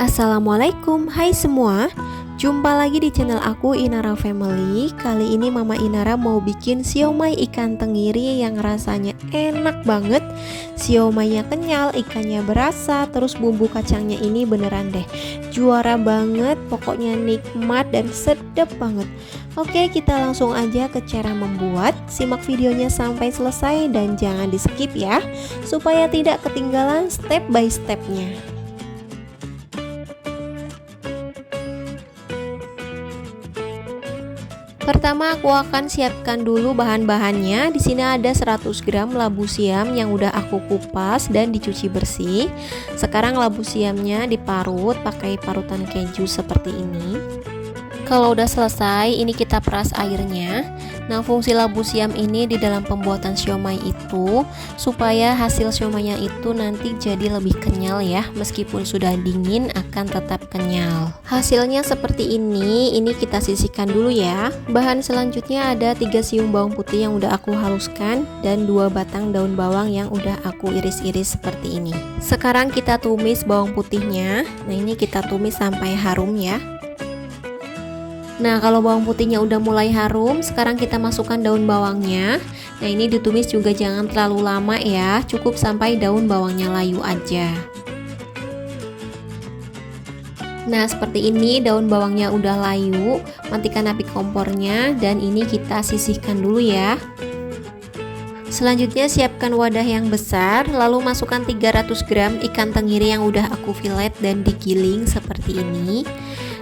Assalamualaikum, hai semua. Jumpa lagi di channel aku, Inara Family. Kali ini Mama Inara mau bikin siomay ikan tenggiri yang rasanya enak banget. Siomaynya kenyal, ikannya berasa, terus bumbu kacangnya ini beneran deh juara banget. Pokoknya nikmat dan sedap banget. Oke, kita langsung aja ke cara membuat. Simak videonya sampai selesai dan jangan di skip ya, supaya tidak ketinggalan step by stepnya. Pertama aku akan siapkan dulu bahan-bahannya. Di sini ada 100 gram labu siam yang udah aku kupas dan dicuci bersih. Sekarang labu siamnya diparut pakai parutan keju seperti ini. Kalau udah selesai, ini kita peras airnya. Nah, fungsi labu siam ini di dalam pembuatan siomay itu supaya hasil siomaynya itu nanti jadi lebih kenyal ya. Meskipun sudah dingin akan tetap kenyal. Hasilnya seperti ini kita sisihkan dulu ya. Bahan selanjutnya ada 3 siung bawang putih yang udah aku haluskan dan 2 batang daun bawang yang udah aku iris-iris seperti ini. Sekarang kita tumis bawang putihnya. Nah, ini kita tumis sampai harum ya. Nah, kalau bawang putihnya udah mulai harum, sekarang kita masukkan daun bawangnya. Nah, ini ditumis juga jangan terlalu lama ya, cukup sampai daun bawangnya layu aja. Nah, seperti ini daun bawangnya udah layu, matikan api kompornya dan ini kita sisihkan dulu ya. Selanjutnya siapkan wadah yang besar, lalu masukkan 300 gram ikan tenggiri yang udah aku filet dan digiling seperti ini.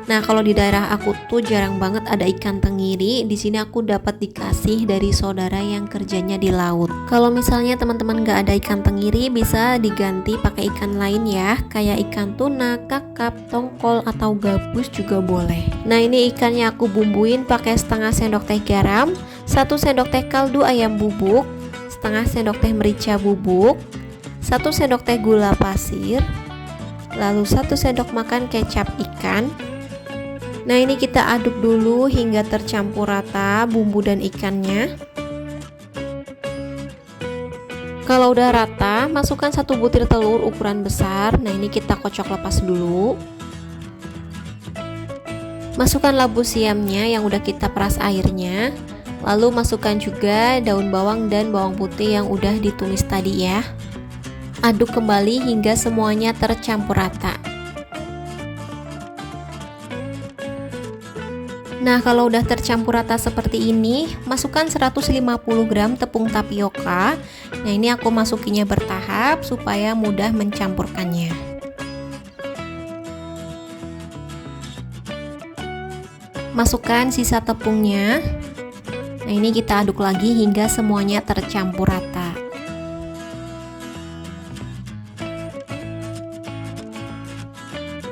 Nah, kalau di daerah aku tuh jarang banget ada ikan tenggiri. Di sini aku dapat dikasih dari saudara yang kerjanya di laut. Kalau misalnya teman-teman gak ada ikan tenggiri, bisa diganti pakai ikan lain ya, kayak ikan tuna, kakap, tongkol atau gabus juga boleh. Nah, ini ikannya aku bumbuin pakai setengah sendok teh garam, 1 sendok teh kaldu ayam bubuk, setengah sendok teh merica bubuk, 1 sendok teh gula pasir, lalu 1 sendok makan kecap ikan. Nah, ini kita aduk dulu hingga tercampur rata bumbu dan ikannya. Kalau udah rata, masukkan 1 butir telur ukuran besar. Nah, ini kita kocok lepas dulu. Masukkan labu siamnya yang udah kita peras airnya. Lalu masukkan juga daun bawang dan bawang putih yang udah ditumis tadi ya. Aduk kembali hingga semuanya tercampur rata. Nah, kalau udah tercampur rata seperti ini, masukkan 150 gram tepung tapioka. Nah, ini aku masukinya bertahap supaya mudah mencampurkannya. Masukkan sisa tepungnya. Nah, ini kita aduk lagi hingga semuanya tercampur rata.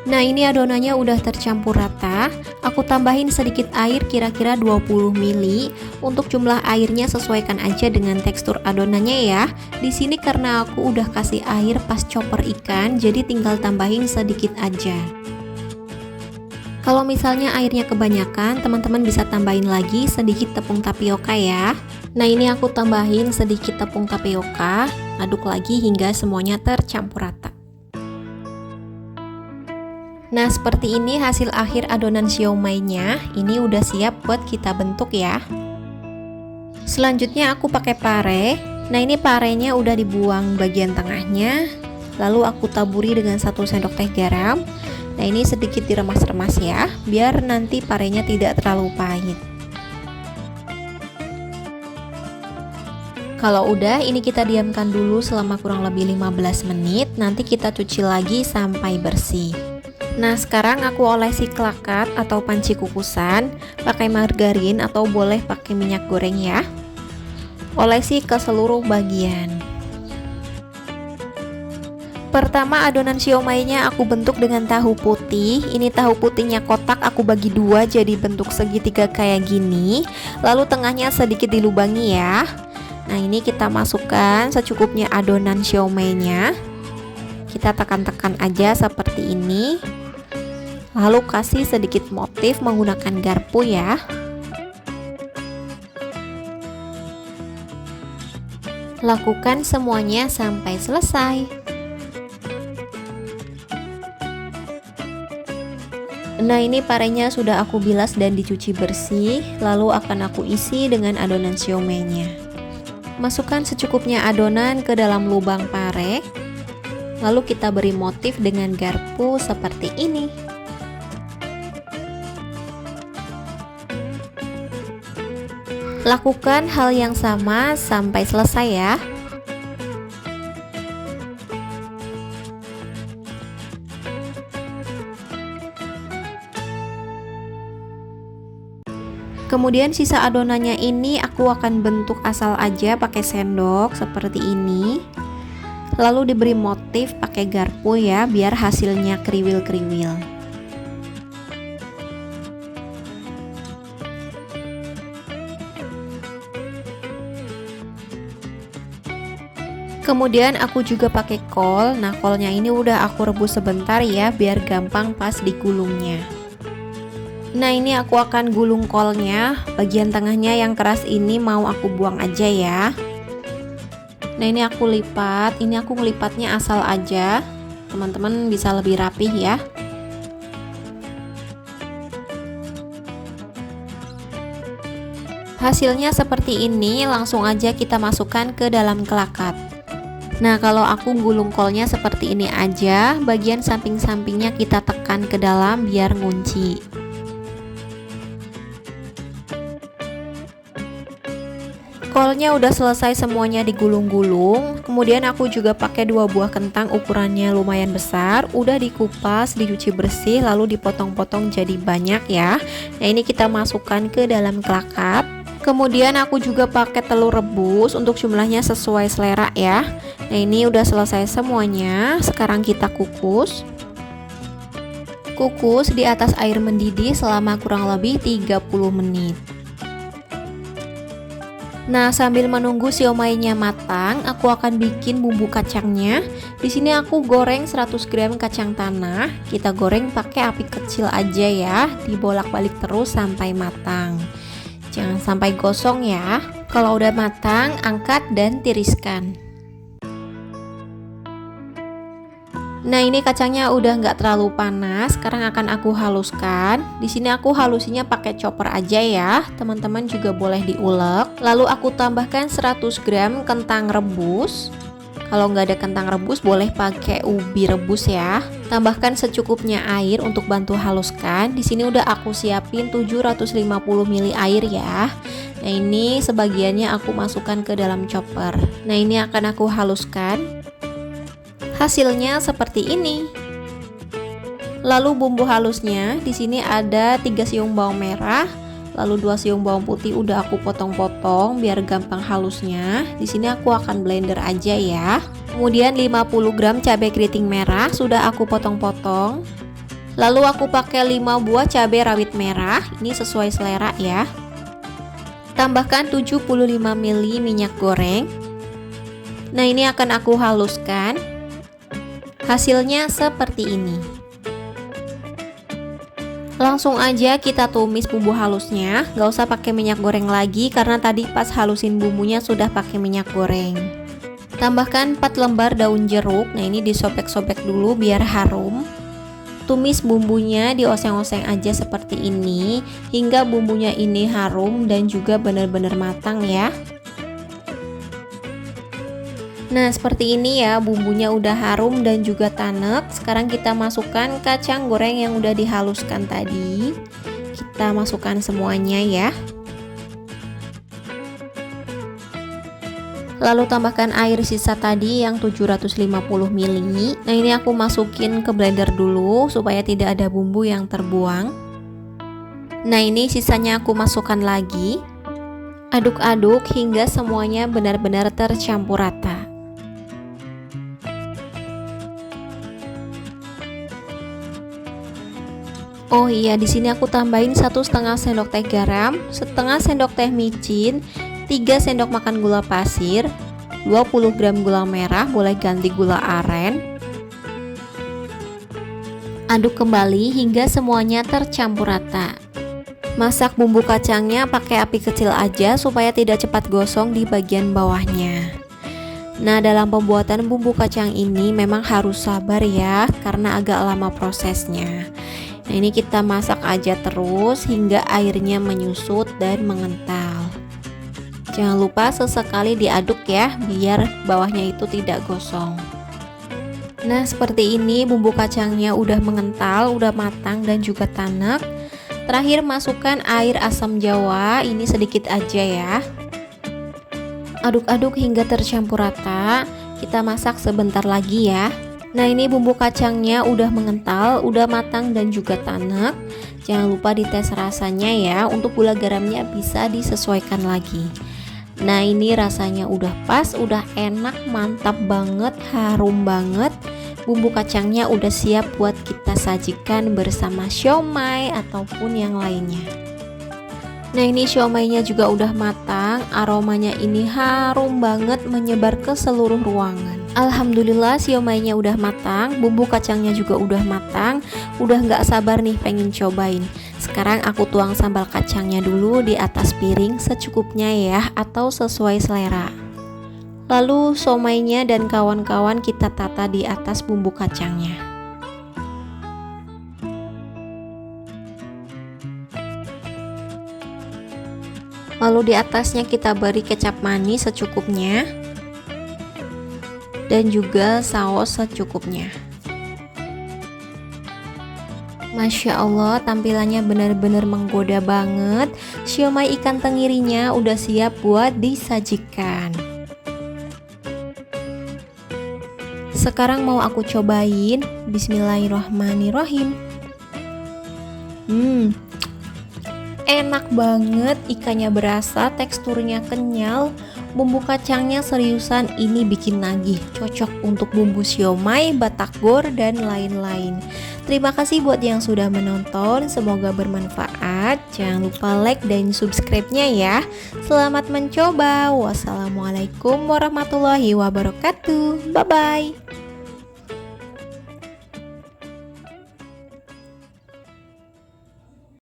Nah, ini adonannya udah tercampur rata. Aku tambahin sedikit air kira-kira 20 ml. Untuk jumlah airnya sesuaikan aja dengan tekstur adonannya ya. Di sini karena aku udah kasih air pas chopper ikan, jadi tinggal tambahin sedikit aja. Kalau misalnya airnya kebanyakan, teman-teman bisa tambahin lagi sedikit tepung tapioka ya. Nah, ini aku tambahin sedikit tepung tapioka, aduk lagi hingga semuanya tercampur rata. Nah, seperti ini hasil akhir adonan siomaynya. Ini udah siap buat kita bentuk ya. Selanjutnya aku pakai pare. Nah, ini parenya udah dibuang bagian tengahnya. Lalu aku taburi dengan 1 sendok teh garam. Nah, ini sedikit diremas-remas ya, biar nanti parenya tidak terlalu pahit. Kalau udah, ini kita diamkan dulu selama kurang lebih 15 menit. Nanti kita cuci lagi sampai bersih. Nah, sekarang aku olesi klakat atau panci kukusan pakai margarin atau boleh pakai minyak goreng ya. Olesi ke seluruh bagian. Pertama, adonan siomaynya aku bentuk dengan tahu putih. Ini tahu putihnya kotak, aku bagi 2 jadi bentuk segitiga kayak gini. Lalu tengahnya sedikit dilubangi ya. Nah, ini kita masukkan secukupnya adonan siomaynya. Kita tekan-tekan aja seperti ini. Lalu kasih sedikit motif menggunakan garpu ya. Lakukan semuanya sampai selesai. Nah, ini parenya sudah aku bilas dan dicuci bersih, lalu akan aku isi dengan adonan siomay-nya. Masukkan secukupnya adonan ke dalam lubang pare, lalu kita beri motif dengan garpu seperti ini. Lakukan hal yang sama sampai selesai ya. Kemudian sisa adonannya ini aku akan bentuk asal aja pakai sendok seperti ini. Lalu diberi motif pakai garpu ya, biar hasilnya kriwil-kriwil. Kemudian aku juga pakai kol. Nah, kolnya ini udah aku rebus sebentar ya, biar gampang pas digulungnya. Nah, ini aku akan gulung kolnya. Bagian tengahnya yang keras ini mau aku buang aja ya. Nah, ini aku lipat. Ini aku ngelipatnya asal aja. Teman-teman bisa lebih rapih ya. Hasilnya seperti ini, langsung aja kita masukkan ke dalam kelakat. Nah, kalau aku gulung kolnya seperti ini aja, bagian samping-sampingnya kita tekan ke dalam biar ngunci. Kolnya udah selesai semuanya digulung-gulung. Kemudian aku juga pakai 2 buah kentang ukurannya lumayan besar, udah dikupas, dicuci bersih, lalu dipotong-potong jadi banyak ya. Nah, ini kita masukkan ke dalam kelakat. Kemudian aku juga pakai telur rebus untuk jumlahnya sesuai selera ya. Nah, ini udah selesai semuanya. Sekarang kita kukus. Kukus di atas air mendidih selama kurang lebih 30 menit. Nah, sambil menunggu siomaynya matang, aku akan bikin bumbu kacangnya. Di sini aku goreng 100 gram kacang tanah. Kita goreng pakai api kecil aja ya, dibolak-balik terus sampai matang. Jangan sampai gosong ya. Kalau udah matang, angkat dan tiriskan. Nah, ini kacangnya udah nggak terlalu panas. Sekarang akan aku haluskan. Di sini aku halusinya pakai chopper aja ya. Teman-teman juga boleh diulek. Lalu aku tambahkan 100 gram kentang rebus. Kalau nggak ada kentang rebus, boleh pakai ubi rebus ya. Tambahkan secukupnya air untuk bantu haluskan. Di sini udah aku siapin 750 ml air ya. Nah, ini sebagiannya aku masukkan ke dalam chopper. Nah, ini akan aku haluskan. Hasilnya seperti ini. Lalu bumbu halusnya di sini ada 3 siung bawang merah, lalu 2 siung bawang putih udah aku potong-potong biar gampang halusnya. Di sini aku akan blender aja ya. Kemudian 50 gram cabai keriting merah sudah aku potong-potong. Lalu aku pakai 5 buah cabai rawit merah, ini sesuai selera ya. Tambahkan 75 ml minyak goreng. Nah, ini akan aku haluskan. Hasilnya seperti ini. Langsung aja kita tumis bumbu halusnya. Gak usah pakai minyak goreng lagi karena tadi pas halusin bumbunya sudah pakai minyak goreng. Tambahkan 4 lembar daun jeruk. Nah, ini disobek-sobek dulu biar harum. Tumis bumbunya, dioseng-oseng aja seperti ini hingga bumbunya ini harum dan juga benar-benar matang ya. Nah, seperti ini ya, bumbunya udah harum dan juga tanek. Sekarang kita masukkan kacang goreng yang udah dihaluskan tadi. Kita masukkan semuanya ya. Lalu tambahkan air sisa tadi yang 750 ml. Nah, ini aku masukin ke blender dulu supaya tidak ada bumbu yang terbuang. Nah, ini sisanya aku masukkan lagi. Aduk-aduk hingga semuanya benar-benar tercampur rata. Oh iya, di sini aku tambahin 1,5 sendok teh garam, setengah sendok teh micin, 3 sendok makan gula pasir, 20 gram gula merah, boleh ganti gula aren. Aduk kembali hingga semuanya tercampur rata. Masak bumbu kacangnya pakai api kecil aja supaya tidak cepat gosong di bagian bawahnya. Nah, dalam pembuatan bumbu kacang ini memang harus sabar ya, karena agak lama prosesnya. Nah, ini kita masak aja terus hingga airnya menyusut dan mengental. Jangan lupa sesekali diaduk ya, biar bawahnya itu tidak gosong. Nah, seperti ini bumbu kacangnya udah mengental, udah matang dan juga tanak. Terakhir masukkan air asam jawa, ini sedikit aja ya. Aduk-aduk hingga tercampur rata. Kita masak sebentar lagi ya. Nah, ini bumbu kacangnya udah mengental, udah matang dan juga tanak. Jangan lupa dites rasanya ya, untuk gula garamnya bisa disesuaikan lagi. Nah, ini rasanya udah pas, udah enak, mantap banget, harum banget. Bumbu kacangnya udah siap buat kita sajikan bersama siomay ataupun yang lainnya. Nah, ini siomaynya juga udah matang, aromanya ini harum banget menyebar ke seluruh ruangan. Alhamdulillah siomaynya udah matang, bumbu kacangnya juga udah matang, udah nggak sabar nih pengen cobain. Sekarang aku tuang sambal kacangnya dulu di atas piring secukupnya ya, atau sesuai selera. Lalu siomaynya dan kawan-kawan kita tata di atas bumbu kacangnya. Lalu di atasnya kita beri kecap manis secukupnya dan juga saus secukupnya. Masya Allah, tampilannya benar-benar menggoda banget. Siomay ikan tenggirinya udah siap buat disajikan. Sekarang mau aku cobain. Bismillahirrahmanirrahim. Enak banget, ikannya berasa, teksturnya kenyal, bumbu kacangnya seriusan, ini bikin nagih, cocok untuk bumbu siomay, batagor, dan lain-lain. Terima kasih buat yang sudah menonton, semoga bermanfaat. Jangan lupa like dan subscribe-nya ya. Selamat mencoba. Wassalamualaikum warahmatullahi wabarakatuh. Bye-bye.